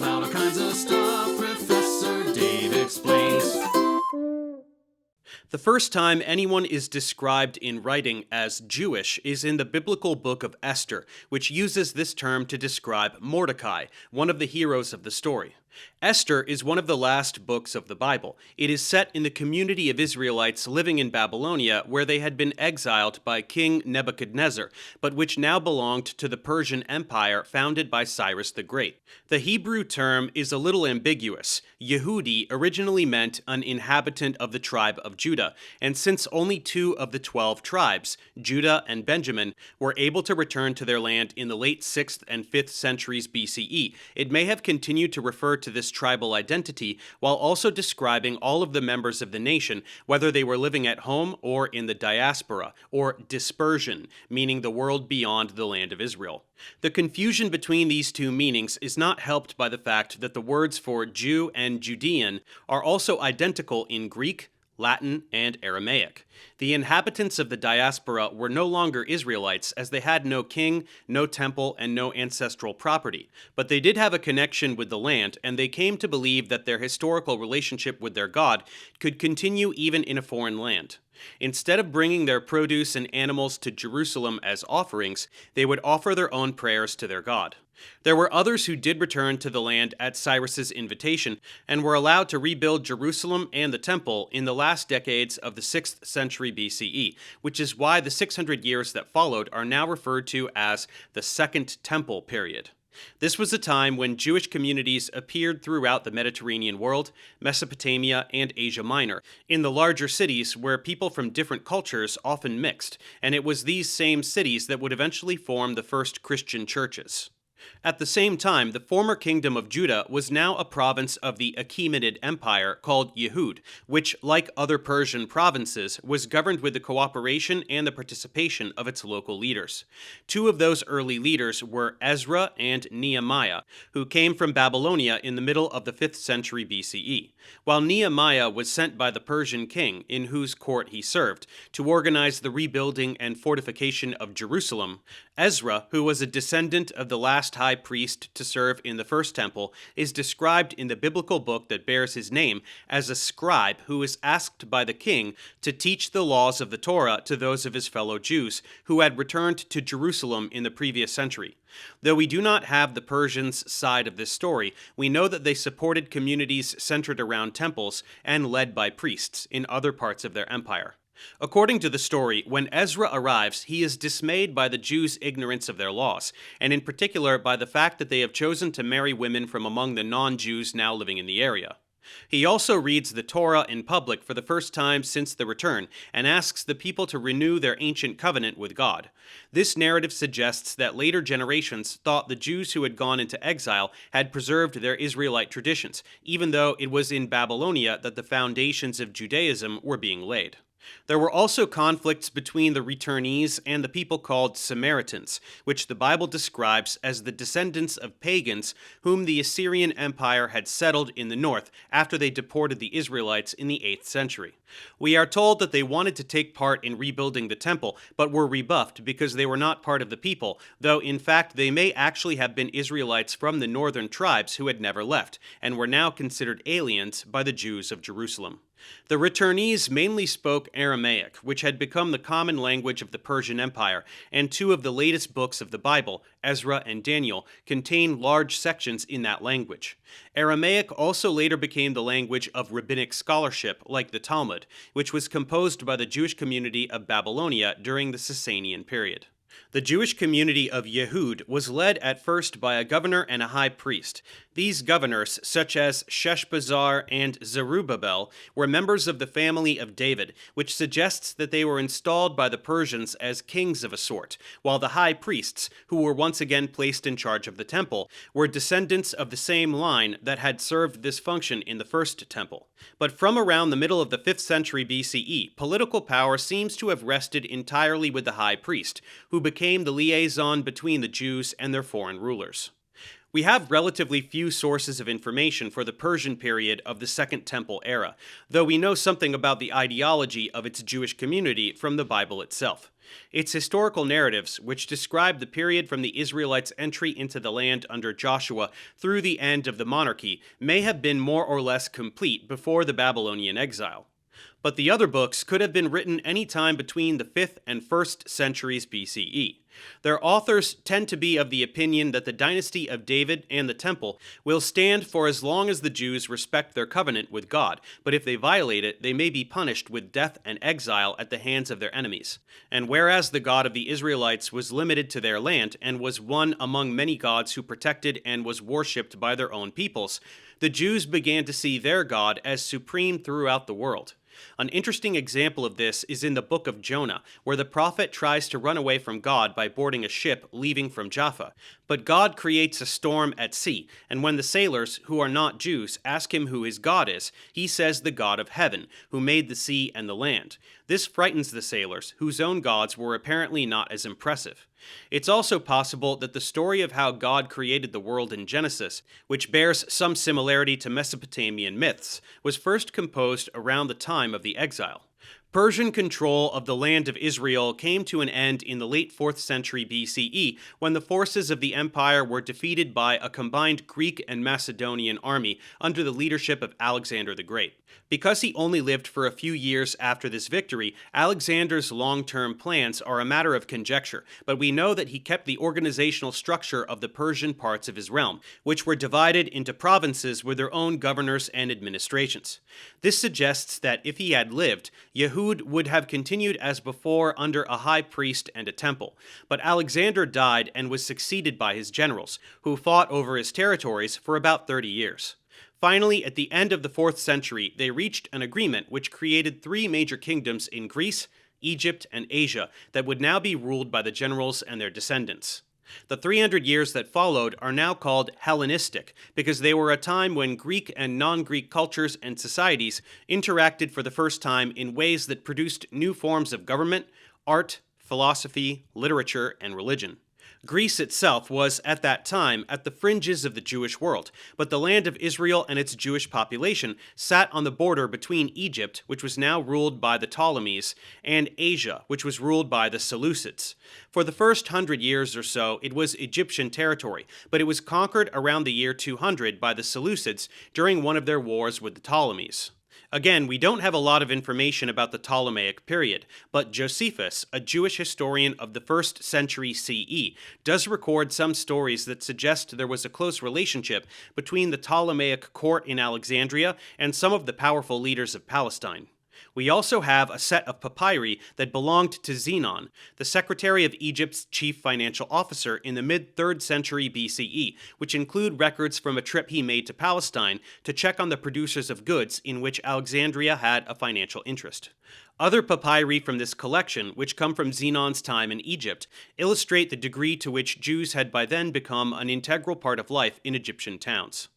about all kinds of stuff. Professor Dave explains. The first time anyone is described in writing as Jewish is in the biblical book of Esther, which uses this term to describe Mordecai, one of the heroes of the story. Esther is one of the last books of the Bible. It is set in the community of Israelites living in Babylonia, where they had been exiled by King Nebuchadnezzar, but which now belonged to the Persian Empire founded by Cyrus the Great. The Hebrew term is a little ambiguous. Yehudi originally meant an inhabitant of the tribe of Judah, and since only 2 of the 12 tribes, Judah and Benjamin, were able to return to their land in the late 6th and 5th centuries BCE, it may have continued to refer to this tribal identity while also describing all of the members of the nation, whether they were living at home or in the diaspora, or dispersion, meaning the world beyond the land of Israel. The confusion between these two meanings is not helped by the fact that the words for Jew and Judean are also identical in Greek, Latin, and Aramaic. The inhabitants of the diaspora were no longer Israelites, as they had no king, no temple, and no ancestral property. But they did have a connection with the land, and they came to believe that their historical relationship with their God could continue even in a foreign land. Instead of bringing their produce and animals to Jerusalem as offerings, they would offer their own prayers to their God. There were others who did return to the land at Cyrus's invitation and were allowed to rebuild Jerusalem and the temple in the last decades of the 6th century BCE, which is why the 600 years that followed are now referred to as the Second Temple period. This was a time when Jewish communities appeared throughout the Mediterranean world, Mesopotamia, and Asia Minor, in the larger cities where people from different cultures often mixed, and it was these same cities that would eventually form the first Christian churches. At the same time, the former kingdom of Judah was now a province of the Achaemenid Empire called Yehud, which, like other Persian provinces, was governed with the cooperation and the participation of its local leaders. 2 of those early leaders were Ezra and Nehemiah, who came from Babylonia in the middle of the 5th century BCE. While Nehemiah was sent by the Persian king, in whose court he served, to organize the rebuilding and fortification of Jerusalem, Ezra, who was a descendant of the last high priest to serve in the First Temple, is described in the biblical book that bears his name as a scribe who is asked by the king to teach the laws of the Torah to those of his fellow Jews who had returned to Jerusalem in the previous century. Though we do not have the Persians' side of this story, we know that they supported communities centered around temples and led by priests in other parts of their empire. According to the story, when Ezra arrives, he is dismayed by the Jews' ignorance of their laws, and in particular by the fact that they have chosen to marry women from among the non-Jews now living in the area. He also reads the Torah in public for the first time since the return, and asks the people to renew their ancient covenant with God. This narrative suggests that later generations thought the Jews who had gone into exile had preserved their Israelite traditions, even though it was in Babylonia that the foundations of Judaism were being laid. There were also conflicts between the returnees and the people called Samaritans, which the Bible describes as the descendants of pagans whom the Assyrian Empire had settled in the north after they deported the Israelites in the 8th century. We are told that they wanted to take part in rebuilding the temple, but were rebuffed because they were not part of the people, though in fact they may actually have been Israelites from the northern tribes who had never left, and were now considered aliens by the Jews of Jerusalem. The returnees mainly spoke Aramaic, which had become the common language of the Persian Empire, and 2 of the latest books of the Bible, Ezra and Daniel, contain large sections in that language. Aramaic also later became the language of rabbinic scholarship, like the Talmud, which was composed by the Jewish community of Babylonia during the Sasanian period. The Jewish community of Yehud was led at first by a governor and a high priest. These governors, such as Sheshbazzar and Zerubbabel, were members of the family of David, which suggests that they were installed by the Persians as kings of a sort, while the high priests, who were once again placed in charge of the temple, were descendants of the same line that had served this function in the First Temple. But from around the middle of the 5th century BCE, political power seems to have rested entirely with the high priest, who became the liaison between the Jews and their foreign rulers. We have relatively few sources of information for the Persian period of the Second Temple era, though we know something about the ideology of its Jewish community from the Bible itself. Its historical narratives, which describe the period from the Israelites' entry into the land under Joshua through the end of the monarchy, may have been more or less complete before the Babylonian exile. But the other books could have been written any time between the 5th and 1st centuries BCE. Their authors tend to be of the opinion that the dynasty of David and the temple will stand for as long as the Jews respect their covenant with God, but if they violate it, they may be punished with death and exile at the hands of their enemies. And whereas the God of the Israelites was limited to their land and was one among many gods who protected and was worshipped by their own peoples, the Jews began to see their God as supreme throughout the world. An interesting example of this is in the book of Jonah, where the prophet tries to run away from God by boarding a ship leaving from Jaffa. But God creates a storm at sea, and when the sailors, who are not Jews, ask him who his God is, he says the God of heaven, who made the sea and the land. This frightens the sailors, whose own gods were apparently not as impressive. It's also possible that the story of how God created the world in Genesis, which bears some similarity to Mesopotamian myths, was first composed around the time of the exile. Persian control of the land of Israel came to an end in the late 4th century BCE when the forces of the empire were defeated by a combined Greek and Macedonian army under the leadership of Alexander the Great. Because he only lived for a few years after this victory, Alexander's long-term plans are a matter of conjecture, but we know that he kept the organizational structure of the Persian parts of his realm, which were divided into provinces with their own governors and administrations. This suggests that if he had lived, Yehud would have continued as before under a high priest and a temple, but Alexander died and was succeeded by his generals, who fought over his territories for about 30 years. Finally, at the end of the 4th century, they reached an agreement which created 3 major kingdoms in Greece, Egypt, and Asia that would now be ruled by the generals and their descendants. The 300 years that followed are now called Hellenistic because they were a time when Greek and non-Greek cultures and societies interacted for the first time in ways that produced new forms of government, art, philosophy, literature, and religion. Greece itself was, at that time, at the fringes of the Jewish world, but the land of Israel and its Jewish population sat on the border between Egypt, which was now ruled by the Ptolemies, and Asia, which was ruled by the Seleucids. For the first 100 years or so, it was Egyptian territory, but it was conquered around the year 200 by the Seleucids during one of their wars with the Ptolemies. Again, we don't have a lot of information about the Ptolemaic period, but Josephus, a Jewish historian of the 1st century CE, does record some stories that suggest there was a close relationship between the Ptolemaic court in Alexandria and some of the powerful leaders of Palestine. We also have a set of papyri that belonged to Zenon, the secretary of Egypt's chief financial officer in the mid-3rd century BCE, which include records from a trip he made to Palestine to check on the producers of goods in which Alexandria had a financial interest. Other papyri from this collection, which come from Zenon's time in Egypt, illustrate the degree to which Jews had by then become an integral part of life in Egyptian towns.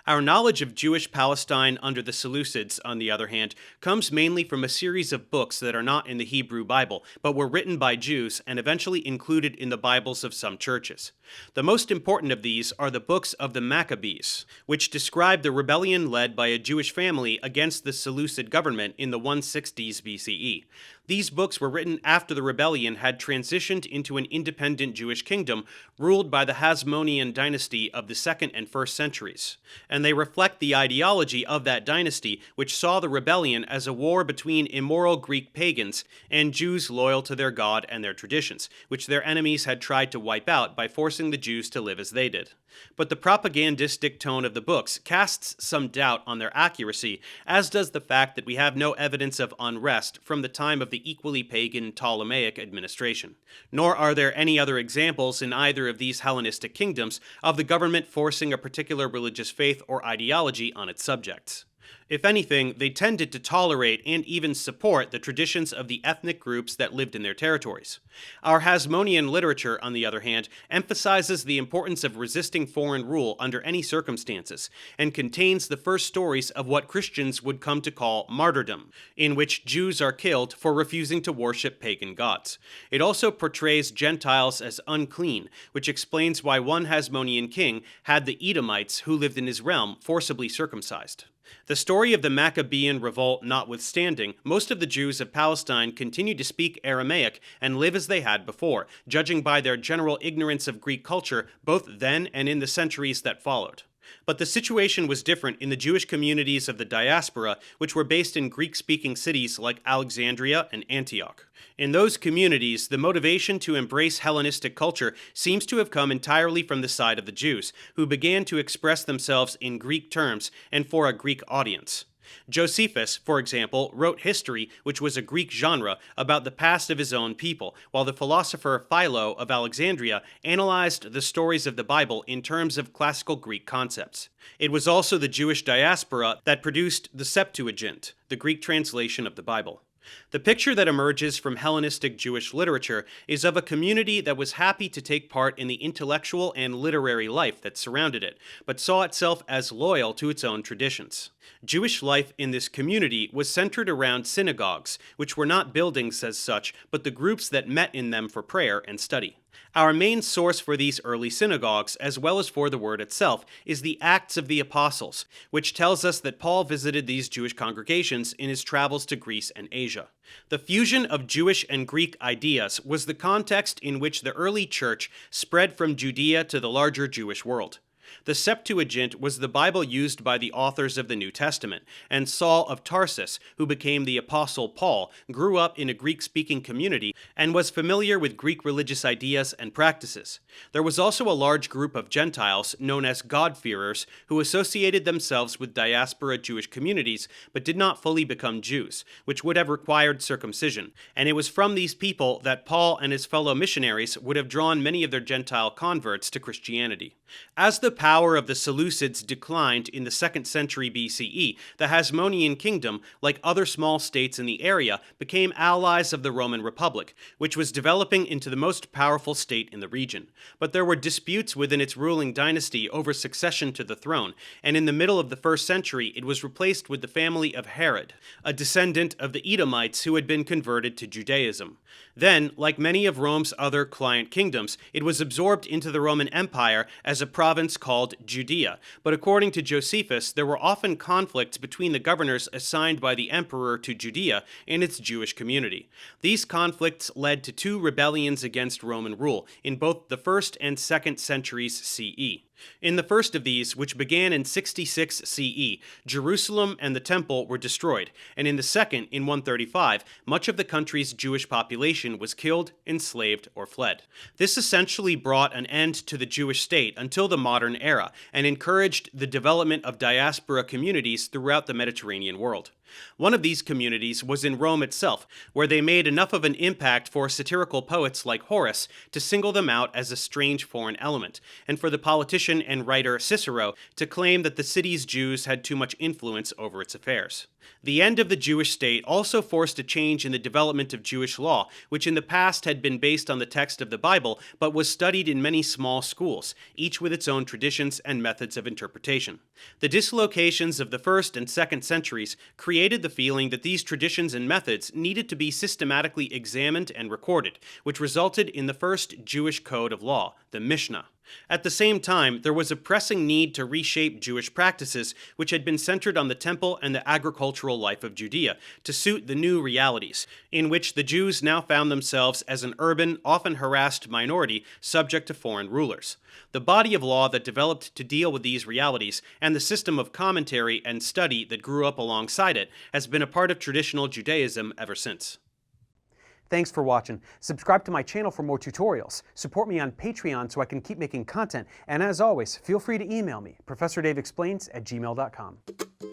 Our knowledge of Jewish Palestine under the Seleucids, on the other hand, comes mainly from a series of books that are not in the Hebrew Bible, but were written by Jews and eventually included in the Bibles of some churches. The most important of these are the books of the Maccabees, which describe the rebellion led by a Jewish family against the Seleucid government in the 160s BCE. These books were written after the rebellion had transitioned into an independent Jewish kingdom ruled by the Hasmonean dynasty of the 2nd and 1st centuries, and they reflect the ideology of that dynasty, which saw the rebellion as a war between immoral Greek pagans and Jews loyal to their God and their traditions, which their enemies had tried to wipe out by forcing the Jews to live as they did. But the propagandistic tone of the books casts some doubt on their accuracy, as does the fact that we have no evidence of unrest from the time of the equally pagan Ptolemaic administration. Nor are there any other examples in either of these Hellenistic kingdoms of the government forcing a particular religious faith or ideology on its subjects. If anything, they tended to tolerate and even support the traditions of the ethnic groups that lived in their territories. Our Hasmonean literature, on the other hand, emphasizes the importance of resisting foreign rule under any circumstances, and contains the first stories of what Christians would come to call martyrdom, in which Jews are killed for refusing to worship pagan gods. It also portrays Gentiles as unclean, which explains why one Hasmonean king had the Edomites who lived in his realm forcibly circumcised. The story of the Maccabean revolt notwithstanding, most of the Jews of Palestine continued to speak Aramaic and live as they had before, judging by their general ignorance of Greek culture both then and in the centuries that followed. But the situation was different in the Jewish communities of the diaspora, which were based in Greek-speaking cities like Alexandria and Antioch. In those communities, the motivation to embrace Hellenistic culture seems to have come entirely from the side of the Jews, who began to express themselves in Greek terms and for a Greek audience. Josephus, for example, wrote history, which was a Greek genre, about the past of his own people, while the philosopher Philo of Alexandria analyzed the stories of the Bible in terms of classical Greek concepts. It was also the Jewish diaspora that produced the Septuagint, the Greek translation of the Bible. The picture that emerges from Hellenistic Jewish literature is of a community that was happy to take part in the intellectual and literary life that surrounded it, but saw itself as loyal to its own traditions. Jewish life in this community was centered around synagogues, which were not buildings as such, but the groups that met in them for prayer and study. Our main source for these early synagogues, as well as for the word itself, is the Acts of the Apostles, which tells us that Paul visited these Jewish congregations in his travels to Greece and Asia. The fusion of Jewish and Greek ideas was the context in which the early church spread from Judea to the larger Jewish world. The Septuagint was the Bible used by the authors of the New Testament, and Saul of Tarsus, who became the Apostle Paul, grew up in a Greek-speaking community and was familiar with Greek religious ideas and practices. There was also a large group of Gentiles, known as God-fearers, who associated themselves with diaspora Jewish communities but did not fully become Jews, which would have required circumcision, and it was from these people that Paul and his fellow missionaries would have drawn many of their Gentile converts to Christianity. As the power of the Seleucids declined in the 2nd century BCE, the Hasmonean kingdom, like other small states in the area, became allies of the Roman Republic, which was developing into the most powerful state in the region. But there were disputes within its ruling dynasty over succession to the throne, and in the middle of the 1st century it was replaced with the family of Herod, a descendant of the Edomites who had been converted to Judaism. Then, like many of Rome's other client kingdoms, it was absorbed into the Roman Empire as a province called Judea, but according to Josephus, there were often conflicts between the governors assigned by the emperor to Judea and its Jewish community. These conflicts led to 2 rebellions against Roman rule in both the 1st and 2nd centuries CE. In the first of these, which began in 66 CE, Jerusalem and the Temple were destroyed, and in the second, in 135, much of the country's Jewish population was killed, enslaved, or fled. This essentially brought an end to the Jewish state until the modern era, and encouraged the development of diaspora communities throughout the Mediterranean world. One of these communities was in Rome itself, where they made enough of an impact for satirical poets like Horace to single them out as a strange foreign element, and for the politician and writer Cicero to claim that the city's Jews had too much influence over its affairs. The end of the Jewish state also forced a change in the development of Jewish law, which in the past had been based on the text of the Bible, but was studied in many small schools, each with its own traditions and methods of interpretation. The dislocations of the 1st and 2nd centuries created the feeling that these traditions and methods needed to be systematically examined and recorded, which resulted in the first Jewish code of law, the Mishnah. At the same time, there was a pressing need to reshape Jewish practices, which had been centered on the temple and the agricultural life of Judea, to suit the new realities, in which the Jews now found themselves as an urban, often harassed minority subject to foreign rulers. The body of law that developed to deal with these realities, and the system of commentary and study that grew up alongside it, has been a part of traditional Judaism ever since. Thanks for watching. Subscribe to my channel for more tutorials. Support me on Patreon so I can keep making content. And as always, feel free to email me, ProfessorDaveExplains@gmail.com.